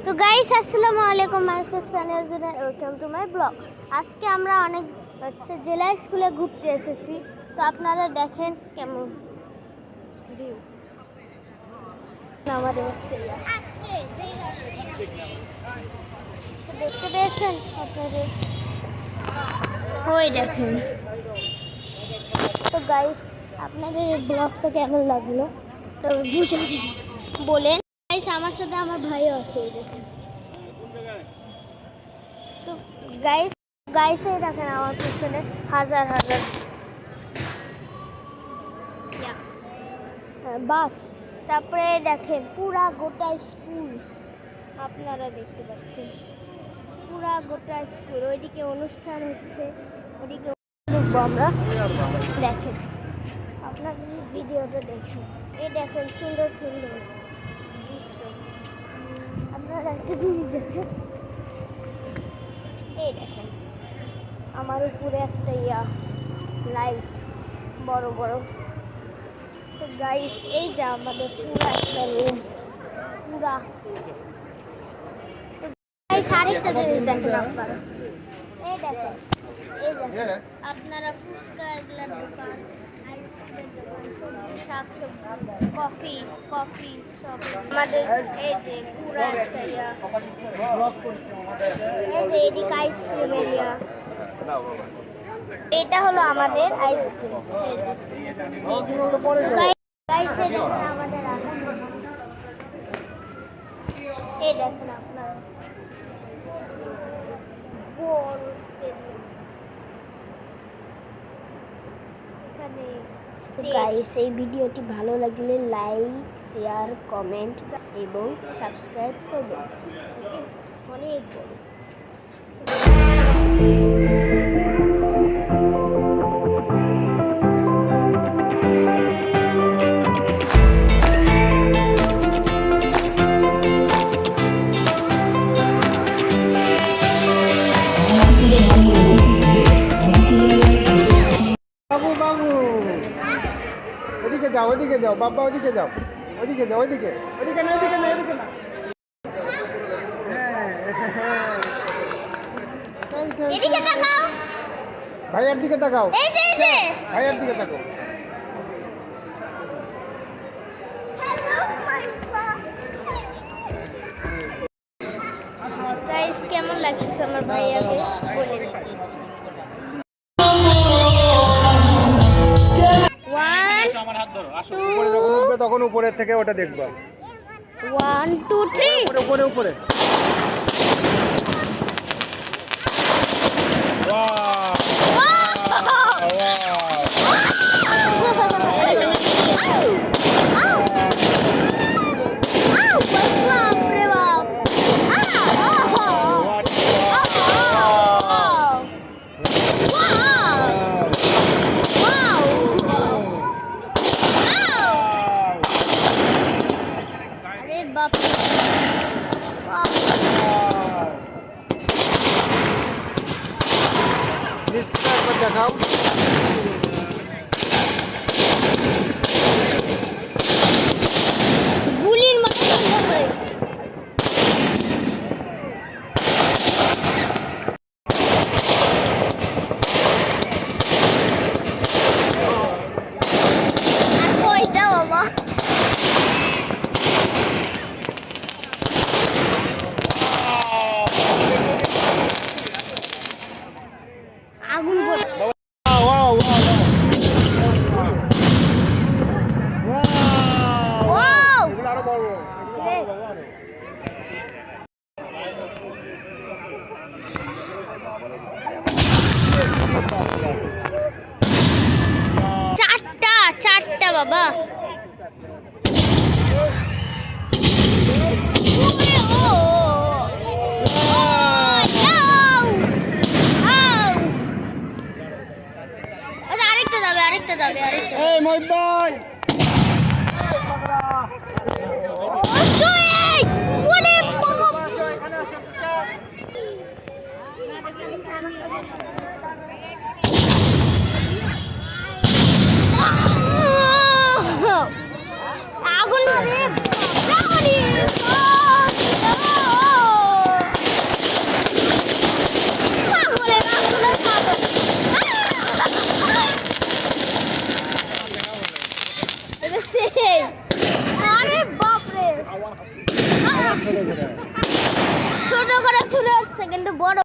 তো গাইস আসসালামু আলাইকুম, myself Sania, welcome to my blog. আজকে আমরা অনেক জেলা স্কুলে ঘুরতে এসেছি। তো আপনারা দেখেন কেমন ভিউ আমাদের দেখতে পেয়েছেন আপনাদের, ওই দেখেন। তো গাইস আপনাদের এই ব্লগটা কেমন লাগলো তো বুঝে বলেন। গাইস আমার সাথে আমার ভাইও আছে, এই দেখেন। তো গাইসে দেখেন আমার পিছনে হাজার হাজার বাস। তারপরে দেখেন পুরা গোটা স্কুল আপনারা দেখতে পাচ্ছেন, পুরা গোটা স্কুল। ওইদিকে অনুষ্ঠান হচ্ছে, ওইদিকে আমরা দেখেন, আপনার ভিডিওটা দেখেন। এই দেখেন সুন্দর সুন্দর দৃশ্য, আপনারা একটা জিনিস দেখেন। এই দেখেন আমার উপরে একটা লাইট বড় বড়। তো গাইস এই যে আমাদের পুরা একটা রুম, পুরা। গাইস আরেকটা জিনিস দেখেন আপনারা, এই দেখেন, এই দেখেন আপনারা ফুচকা এগুলার দোকান, আইসক্রিমের দোকান, সবজি শাকসবজি, কফি সব আমাদের। এই যে পুরা একটা এই যে এদিকে আইসক্রিম এরিয়া, এটা হলো আমাদের আইসক্রিম। আমাদের এই দেখেন আপনার বড় স্টেডিয়াম, এখানে গাইস এই ভিডিওটি ভালো লাগলে লাইক, শেয়ার, কমেন্ট এবং সাবস্ক্রাইব করবেন। অনেক বড়। ওদিকে যাও বাবা, ওদিকে যাও ওদিকে না, ওদিকে না। ভাইয়ার দিকে তাকাও, ভাইয়ার দিকে তাকাও। গাইস কেমন লাগছে আমার ভাইয়াকে বলে দিন। তখন উপরের থেকে ওটা দেখবো। 1 2 3 উপরে দেখাও। গুলির মতো আগুন ঘুরে। ছোট করে শুরু হচ্ছে কিন্তু বড়